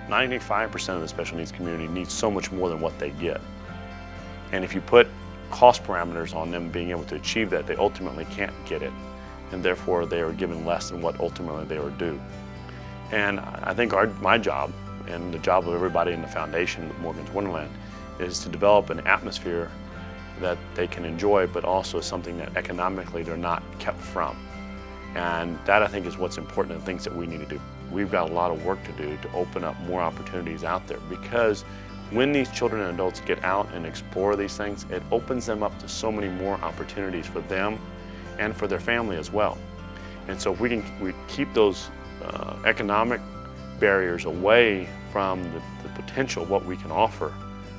95% of the special needs community needs so much more than what they get. And if you put cost parameters on them being able to achieve that, they ultimately can't get it. And therefore they are given less than what ultimately they are due. And I think my job, and the job of everybody in the foundation with Morgan's Wonderland, is to develop an atmosphere that they can enjoy, but also something that economically they're not kept from. And that, I think, is what's important and things that we need to do. We've got a lot of work to do to open up more opportunities out there, because when these children and adults get out and explore these things, it opens them up to so many more opportunities for them and for their family as well. And so if we keep those economic barriers away from the potential of what we can offer,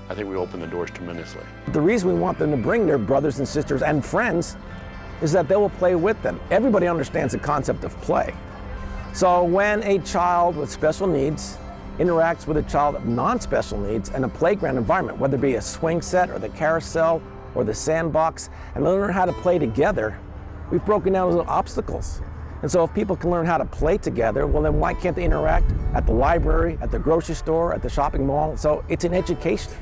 I think we open the doors tremendously. The reason we want them to bring their brothers and sisters and friends is that they will play with them. Everybody understands the concept of play. So when a child with special needs interacts with a child of non-special needs in a playground environment, whether it be a swing set or the carousel or the sandbox, and they learn how to play together, we've broken down those obstacles. And so if people can learn how to play together, well then why can't they interact at the library, at the grocery store, at the shopping mall? So it's an education.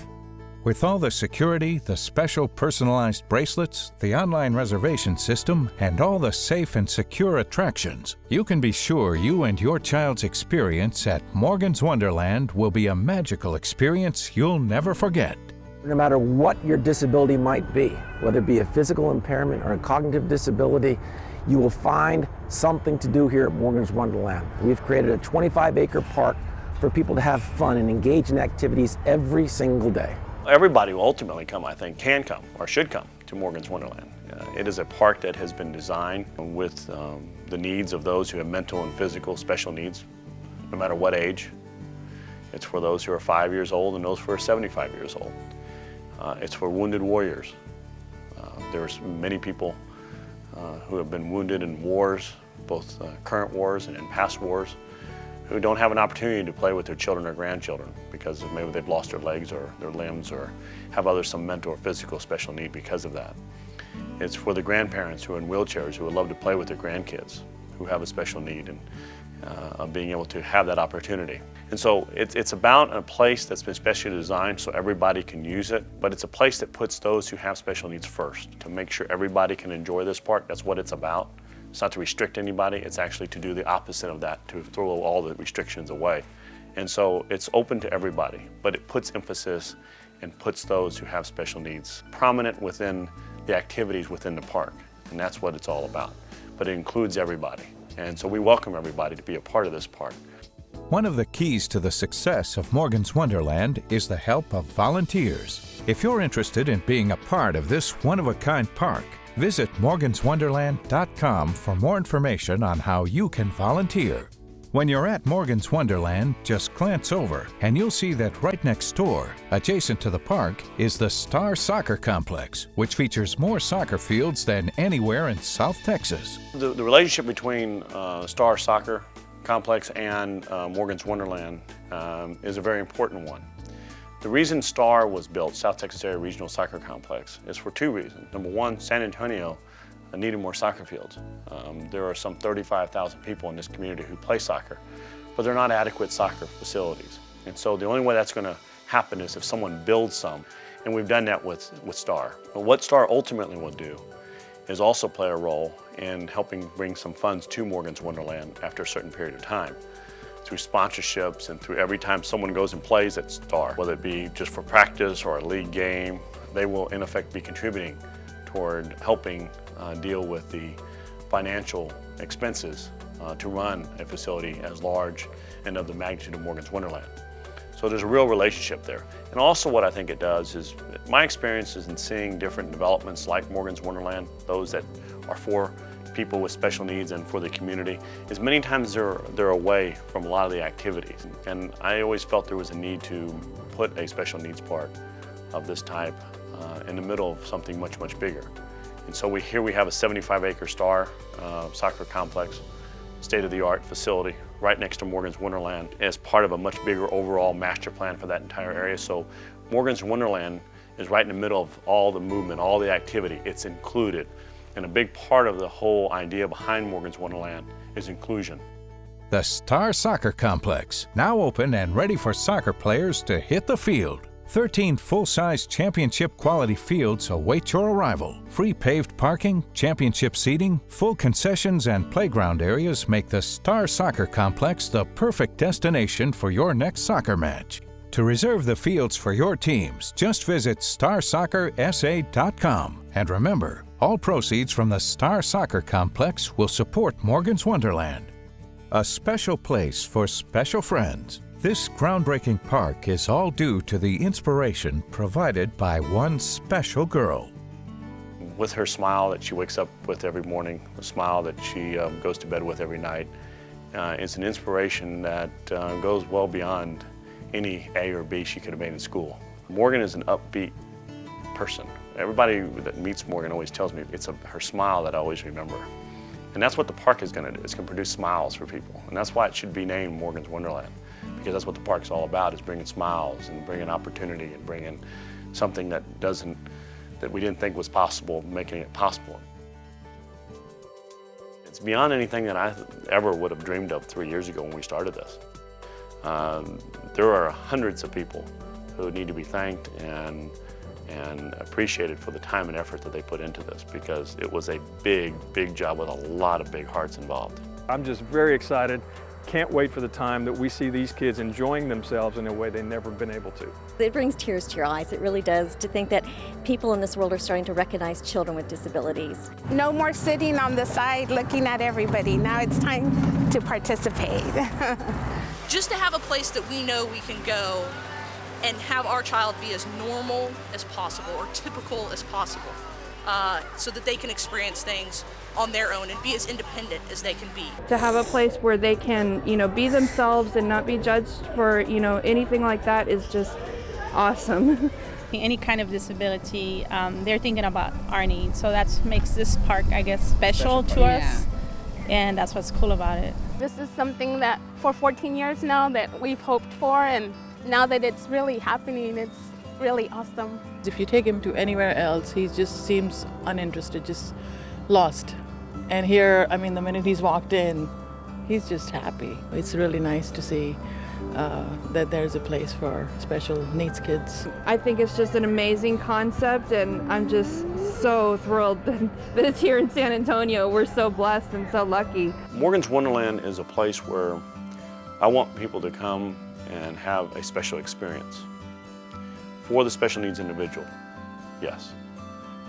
With all the security, the special personalized bracelets, the online reservation system, and all the safe and secure attractions, you can be sure you and your child's experience at Morgan's Wonderland will be a magical experience you'll never forget. No matter what your disability might be, whether it be a physical impairment or a cognitive disability, you will find something to do here at Morgan's Wonderland. We've created a 25-acre park for people to have fun and engage in activities every single day. Everybody will ultimately come, I think, can come or should come to Morgan's Wonderland. It is a park that has been designed with the needs of those who have mental and physical special needs, no matter what age. It's for those who are 5 years old and those who are 75 years old. It's for wounded warriors. There's many people who have been wounded in wars, both current wars and in past wars, who don't have an opportunity to play with their children or grandchildren because maybe they've lost their legs or their limbs or have some mental or physical special need because of that. It's for the grandparents who are in wheelchairs who would love to play with their grandkids who have a special need, and of being able to have that opportunity. And so it's about a place that's been specially designed so everybody can use it, but it's a place that puts those who have special needs first, to make sure everybody can enjoy this park. That's what it's about. It's not to restrict anybody, it's actually to do the opposite of that, to throw all the restrictions away. And so it's open to everybody, but it puts emphasis and puts those who have special needs prominent within the activities within the park. And that's what it's all about. But it includes everybody. And so we welcome everybody to be a part of this park. One of the keys to the success of Morgan's Wonderland is the help of volunteers. If you're interested in being a part of this one-of-a-kind park, visit morganswonderland.com for more information on how you can volunteer. When you're at Morgan's Wonderland, just glance over and you'll see that right next door, adjacent to the park, is the Star Soccer Complex, which features more soccer fields than anywhere in South Texas. The relationship between Star Soccer Complex and Morgan's Wonderland is a very important one. The reason STAR was built, South Texas Area Regional Soccer Complex, is for two reasons. Number one, San Antonio needed more soccer fields. There are some 35,000 people in this community who play soccer, but they're not adequate soccer facilities. And so the only way that's going to happen is if someone builds some, and we've done that with STAR. But what STAR ultimately will do is also play a role in helping bring some funds to Morgan's Wonderland after a certain period of time, through sponsorships and through every time someone goes and plays at STAR, whether it be just for practice or a league game, they will in effect be contributing toward helping deal with the financial expenses to run a facility as large and of the magnitude of Morgan's Wonderland. So there's a real relationship there. And also what I think it does is, my experience is in seeing different developments like Morgan's Wonderland, those that are for people with special needs and for the community, is many times they're away from a lot of the activities. And I always felt there was a need to put a special needs park of this type in the middle of something much, much bigger. And so here we have a 75-acre Star Soccer Complex, state-of-the-art facility right next to Morgan's Wonderland as part of a much bigger overall master plan for that entire area. So Morgan's Wonderland is right in the middle of all the movement, all the activity. It's included. And a big part of the whole idea behind Morgan's Wonderland is inclusion. The Star Soccer Complex, now open and ready for soccer players to hit the field. 13 full-size championship-quality fields await your arrival. Free paved parking, championship seating, full concessions, and playground areas make the Star Soccer Complex the perfect destination for your next soccer match. To reserve the fields for your teams, just visit starsoccersa.com. And remember, all proceeds from the Star Soccer Complex will support Morgan's Wonderland. A special place for special friends. This groundbreaking park is all due to the inspiration provided by one special girl. With her smile that she wakes up with every morning, the smile that she goes to bed with every night, it's an inspiration that goes well beyond any A or B she could have made in school. Morgan is an upbeat person. Everybody that meets Morgan always tells me it's her smile that I always remember. And that's what the park is going to do. It's going to produce smiles for people. And that's why it should be named Morgan's Wonderland, because that's what the park's all about, is bringing smiles and bringing opportunity and bringing something that we didn't think was possible, making it possible. It's beyond anything that I ever would have dreamed of 3 years ago when we started this. There are hundreds of people who need to be thanked and appreciated for the time and effort that they put into this, because it was a big, big job with a lot of big hearts involved. I'm just very excited. Can't wait for the time that we see these kids enjoying themselves in a way they've never been able to. It brings tears to your eyes, it really does, to think that people in this world are starting to recognize children with disabilities. No more sitting on the side looking at everybody. Now it's time to participate. Just to have a place that we know we can go and have our child be as normal as possible or typical as possible, so that they can experience things on their own and be as independent as they can be. To have a place where they can, be themselves and not be judged for, anything like that is just awesome. Any kind of disability, they're thinking about our needs, so that makes this park, I guess, special to us, and that's what's cool about it. This is something that for 14 years now that we've hoped for, and now that it's really happening, it's really awesome. If you take him to anywhere else, he just seems uninterested, just lost. And here, the minute he's walked in, he's just happy. It's really nice to see that there's a place for special needs kids. I think it's just an amazing concept, and I'm just so thrilled that it's here in San Antonio. We're so blessed and so lucky. Morgan's Wonderland is a place where I want people to come and have a special experience. For the special needs individual, yes.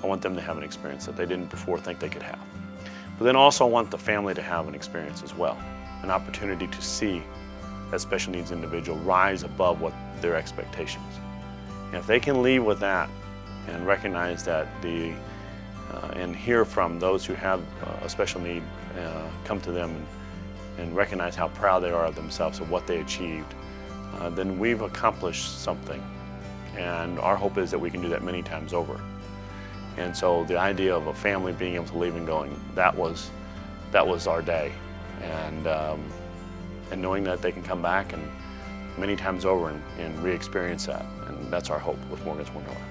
I want them to have an experience that they didn't before think they could have. But then also I want the family to have an experience as well, an opportunity to see that special needs individual rise above what their expectations. And if they can leave with that and recognize that and hear from those who have a special need, come to them and recognize how proud they are of themselves, of what they achieved, then we've accomplished something. And our hope is that we can do that many times over. And so the idea of a family being able to leave and going, that was our day. And knowing that they can come back and many times over and re-experience that. And that's our hope with Morgan's Wonderland.